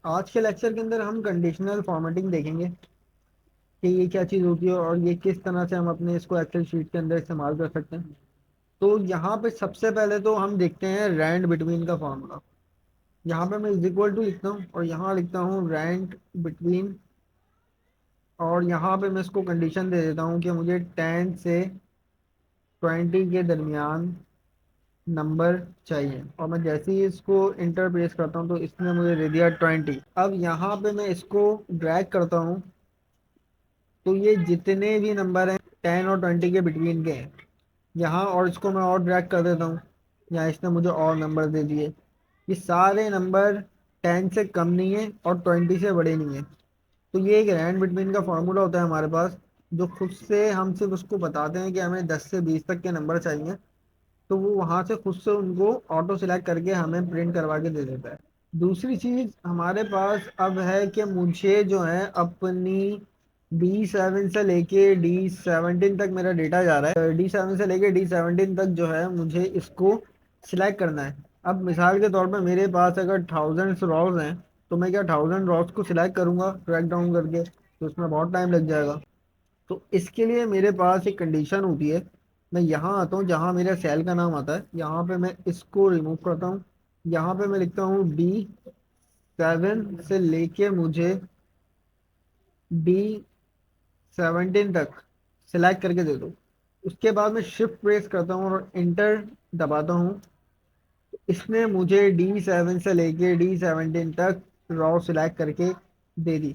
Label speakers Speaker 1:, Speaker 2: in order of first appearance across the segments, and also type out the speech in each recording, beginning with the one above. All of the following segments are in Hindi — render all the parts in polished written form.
Speaker 1: आज के लेक्चर के अंदर हम कंडीशनल फॉर्मेटिंग देखेंगे कि ये क्या चीज़ होती है और ये किस तरह से हम अपने इसको एक्सेल शीट के अंदर इस्तेमाल कर सकते हैं। तो यहाँ पे सबसे पहले तो हम देखते हैं रैंड बिटवीन का फॉर्मूला। यहाँ पे मैं इज इक्वल टू लिखता हूँ और यहाँ लिखता हूँ रैंड बिटवीन, और यहाँ पे मैं इसको कंडीशन दे देता हूँ कि मुझे 10 से 20 के दरमियान नंबर चाहिए, और मैं जैसे ही इसको इंटर प्रेस करता हूँ तो इसने मुझे दे दिया 20। अब यहाँ पे मैं इसको ड्रैग करता हूँ तो ये जितने भी नंबर हैं 10 और 20 के बिटवीन के हैं यहाँ, और इसको मैं और ड्रैग कर देता हूँ। यहाँ इसने मुझे और नंबर दे दिए। ये सारे नंबर 10 से कम नहीं है और 20 से बड़े नहीं है। तो ये एक रैंड बिटवीन का फॉर्मूला होता है हमारे पास, जो खुद से हम सिर्फ उसको बताते हैं कि हमें 10 से 20 तक के नंबर चाहिए, तो वो वहां से खुद से उनको ऑटो सिलेक्ट करके हमें प्रिंट करवा के दे देता है। दूसरी चीज हमारे पास अब है कि मुझे जो है अपनी D7 से लेके D17 तक मेरा डेटा जा रहा है। D7 से लेके D17 तक जो है मुझे इसको सिलेक्ट करना है। अब मिसाल के तौर पर मेरे पास अगर 1000 रॉज हैं, तो मैं क्या 1000 रॉज को सिलेक्ट करूंगा ट्रैक डाउन करके, तो उसमें बहुत टाइम लग जाएगा। तो इसके लिए मेरे पास एक कंडीशन होती है। मैं यहाँ आता हूँ जहाँ मेरा सेल का नाम आता है, यहाँ पे मैं इसको रिमूव करता हूँ। यहाँ पे मैं लिखता हूँ D7 से लेके मुझे D17 तक सिलेक्ट करके दे दो। उसके बाद मैं शिफ्ट प्रेस करता हूँ और इंटर दबाता हूँ। इसने मुझे D7 से लेके D17 तक रॉ सिलेक्ट करके दे दी।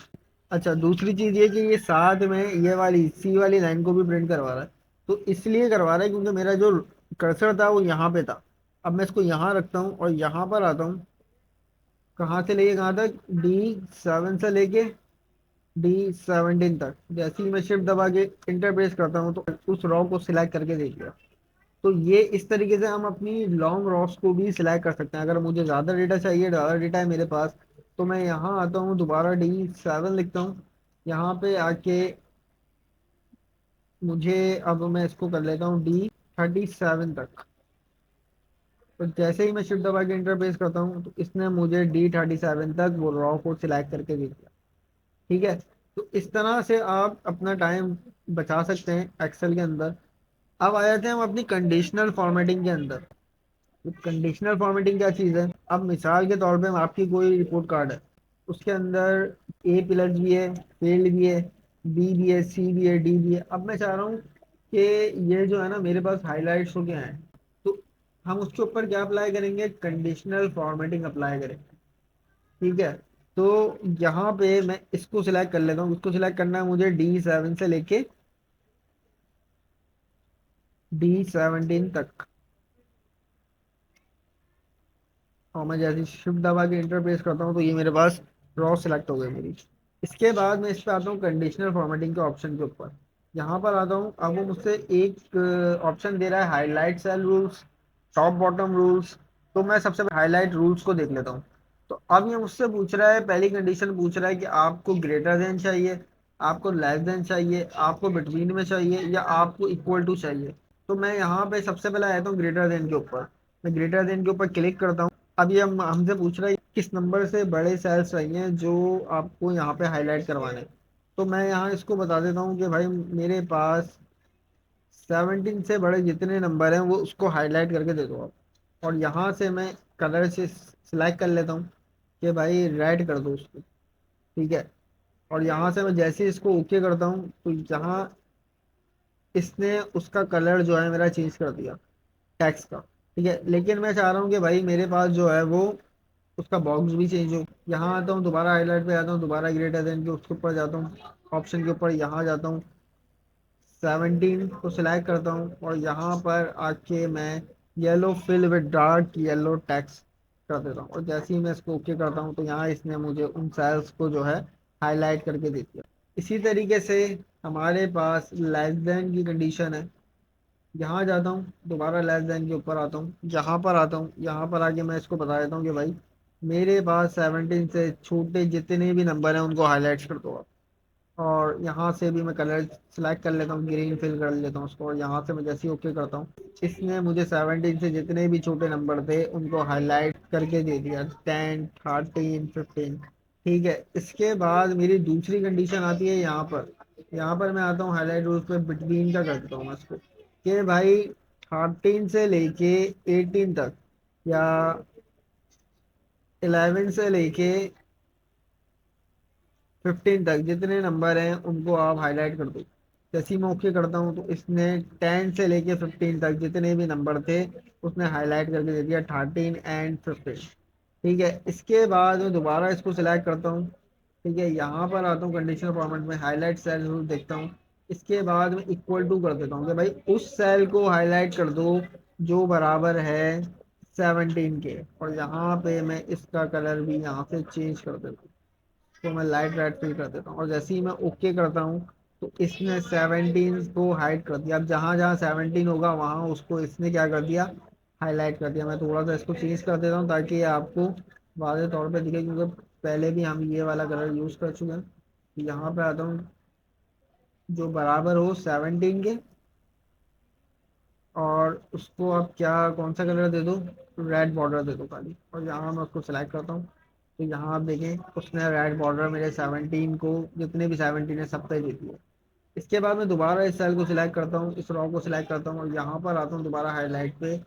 Speaker 1: अच्छा, दूसरी चीज ये कि ये साथ में ये वाली सी वाली लाइन को भी प्रिंट करवा रहा है। तो इसलिए करवा रहा है क्योंकि मेरा जो कर्सर था वो यहाँ पे था। अब मैं इसको यहाँ रखता हूँ और यहाँ पर आता हूँ। कहाँ से लेके कहाँ तक? D7 से लेके D17 तक। जैसे ही मैं शिफ्ट दबा के इंटर प्रेस करता हूँ तो उस रॉ को सिलेक्ट करके दे दिया। तो ये इस तरीके से हम अपनी लॉन्ग रॉस को भी सिलेक्ट कर सकते हैं। अगर मुझे ज़्यादा डेटा चाहिए, ज़्यादा डेटा है मेरे पास, तो मैं यहाँ आता हूँ, दोबारा D7 लिखता हूँ। यहाँ पे आके मुझे, अब मैं इसको कर लेता हूँ D37 तक। तो जैसे ही मैं शिफ्ट दबा के इंटरफेस करता हूँ तो इसने मुझे D37 तक वो रॉ को सिलेक्ट करके दे दिया। ठीक है। तो इस तरह से आप अपना टाइम बचा सकते हैं एक्सेल के अंदर। अब आ जाते हैं हम अपनी कंडीशनल फॉर्मेटिंग के अंदर। कंडीशनल फॉर्मेटिंग क्या चीज़ है? अब मिसाल के तौर पे आपकी कोई रिपोर्ट कार्ड है, उसके अंदर ए प्लस भी है, फील्ड भी है, बी भी है, सी भी है, डी भी है। अब मैं चाह रहा हूँ कि ये जो है ना मेरे पास हाईलाइट्स हो गया है, तो हम उसके ऊपर क्या अप्लाई करेंगे? कंडीशनल फॉर्मेटिंग अप्लाई करेंगे। ठीक है। तो यहाँ पे मैं इसको सिलेक्ट कर लेता हूँ। इसको सिलेक्ट करना है मुझे D7 से लेके D17 तक, और मैं जैसे शिफ्ट दबा के इंटर प्रेस करता हूँ तो ये मेरे पास रॉ सिलेक्ट हो गई मेरी। इसके बाद मैं इस पे आता हूँ कंडीशनल फॉर्मेटिंग के ऑप्शन के ऊपर। यहाँ पर आता हूँ, अब वो मुझसे एक ऑप्शन दे रहा है highlight cell rules, top bottom rules. तो मैं सबसे पहले हाईलाइट रूल्स को देख लेता हूँ। तो अब ये मुझसे पूछ रहा है, पहली कंडीशन पूछ रहा है कि आपको ग्रेटर देन चाहिए, आपको लेस देन चाहिए, आपको बिटवीन में चाहिए, या आपको इक्वल टू चाहिए। तो मैं यहाँ पे सबसे पहले आया हूँ ग्रेटर देन के ऊपर। मैं ग्रेटर देन के ऊपर क्लिक करता हूँ। अब ये हमसे पूछ रहा है किस नंबर से बड़े सेल्स चाहिए जो आपको यहाँ पे हाईलाइट करवाने हैं। तो मैं यहाँ इसको बता देता हूँ कि भाई मेरे पास 17 से बड़े जितने नंबर हैं वो उसको हाईलाइट करके दे दो आप। और यहाँ से मैं कलर से सिलेक्ट कर लेता हूँ कि भाई रेड कर दो उसको। ठीक है। और यहाँ से मैं जैसे ही इसको ओके करता हूँ तो यहाँ इसने उसका कलर जो है मेरा चेंज कर दिया टैक्स का। ठीक है। लेकिन मैं चाह रहा हूँ कि भाई मेरे पास जो है वो उसका बॉक्स भी चेंज हो। यहाँ आता हूँ, दोबारा हाईलाइट पे आता हूँ, दोबारा ग्रेटर देन के उसके ऊपर जाता हूँ, ऑप्शन के ऊपर यहाँ जाता हूँ, 17 को सिलेक्ट करता हूँ, और यहाँ पर आके मैं yellow fill with dark yellow text कर देता हूँ। और जैसे ही मैं इसको ओके करता हूँ तो यहाँ इसने मुझे उन सेल्स को जो है हाईलाइट करके दे दिया। इसी तरीके से हमारे पास लेस देन की कंडीशन है। यहाँ जाता हूँ, दोबारा लेस देन के ऊपर आता हूँ, यहाँ पर आता हूँ, यहाँ पर आके मैं इसको बता देता हूँ कि भाई मेरे पास 17 से छोटे जितने भी नंबर हैं उनको हाईलाइट कर दो आप। और यहाँ से भी मैं कलर सेलेक्ट कर लेता हूँ, ग्रीन फिल कर लेता हूँ उसको, और यहाँ से मैं जैसे ही ओके करता हूँ इसने मुझे 17 से जितने भी छोटे नंबर थे उनको हाईलाइट करके दे दिया, 10, 13, 15। ठीक है, इसके बाद मेरी दूसरी कंडीशन आती है यहाँ पर। यहाँ पर मैं आता हूँ हाईलाइट रूल्स पे, बिटवीन का कर देता हूँ मैं इसको कि भाई 13 से लेके 18 तक, या 11 से लेके 15 तक जितने नंबर हैं उनको आप हाईलाइट कर दो। जैसे ही मैं ओके करता हूँ तो इसने 10 से लेके 15 तक जितने भी नंबर थे उसने हाईलाइट करके दे दिया, 13 एंड 15। ठीक है, इसके बाद मैं दोबारा इसको सिलेक्ट करता हूँ। ठीक है, यहाँ पर आता हूँ कंडीशनल फॉर्मेट में, हाईलाइट सेल रूल देखता हूँ। इसके बाद मैं इक्वल टू कर देता हूँ कि भाई उस सेल को हाईलाइट कर दो जो बराबर है 17 के, और यहाँ पे मैं इसका कलर भी यहाँ से चेंज कर देता हूँ। तो मैं लाइट रेड फिल कर देता हूँ, और जैसे ही मैं ओके करता हूँ तो इसने 17 को हाइड कर दिया। अब जहाँ जहाँ 17 होगा वहाँ उसको इसने क्या कर दिया, हाईलाइट कर दिया। मैं थोड़ा सा इसको चेंज कर देता हूँ ताकि ये आपको वाज़ेह तौर पे दिखे, क्योंकि पहले भी हम ये वाला कलर यूज़ कर चुके हैं। यहाँ पे आता हूँ जो बराबर हो 17 के, और उसको आप क्या कौन सा कलर दे दो, रेड बॉर्डर दे दो खाली, और यहाँ मैं उसको सिलेक्ट करता हूँ। तो यहाँ आप देखें उसने रेड बॉर्डर मेरे 17 को, जितने भी 17 है सब पे दे दिए। इसके बाद मैं दोबारा इस सेल को सिलेक्ट करता हूँ, इस रॉ को सिलेक्ट करता हूँ, और यहाँ पर आता हूँ दोबारा हाईलाइट पे।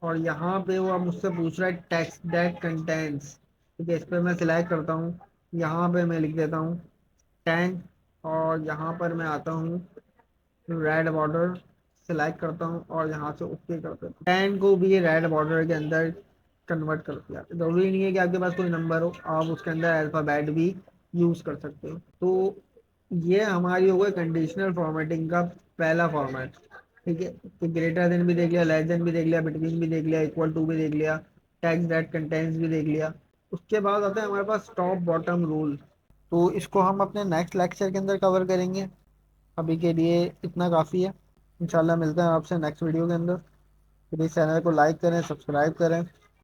Speaker 1: और यहाँ पे वो अब मुझसे पूछ रहा है टेक्स्ट दैट कंटेंट्स। ठीक है, इस पर मैं सिलेक्ट करता हूँ। यहाँ पे मैं लिख देता हूँ 10, और यहाँ पर मैं आता हूँ रेड बॉर्डर सिलेक्ट करता हूँ, और यहाँ से ओके करता हूँ। 10 को भी रेड बॉर्डर के अंदर कन्वर्ट कर दिया। जरूरी नहीं है कि आपके पास कोई नंबर हो, आप उसके अंदर अल्फ़ाबेट भी यूज़ कर सकते हो। तो ये हमारी हो गई कंडीशनल फॉर्मेटिंग का पहला फॉर्मेट। ठीक है, तो ग्रेटर देन भी देख लिया, लेस देन भी देख लिया, बिटवीन भी देख लिया, इक्वल टू भी देख लिया, टैग्स दैट कंटेंट्स भी देख लिया। उसके बाद आता है हमारे पास टॉप बॉटम रूल। तो इसको हम अपने नेक्स्ट लेक्चर के अंदर कवर करेंगे। अभी के लिए इतना काफ़ी है। इंशाल्लाह मिलते हैं आपसे नेक्स्ट वीडियो के अंदर। प्लीज़ चैनल को लाइक करें, सब्सक्राइब करें।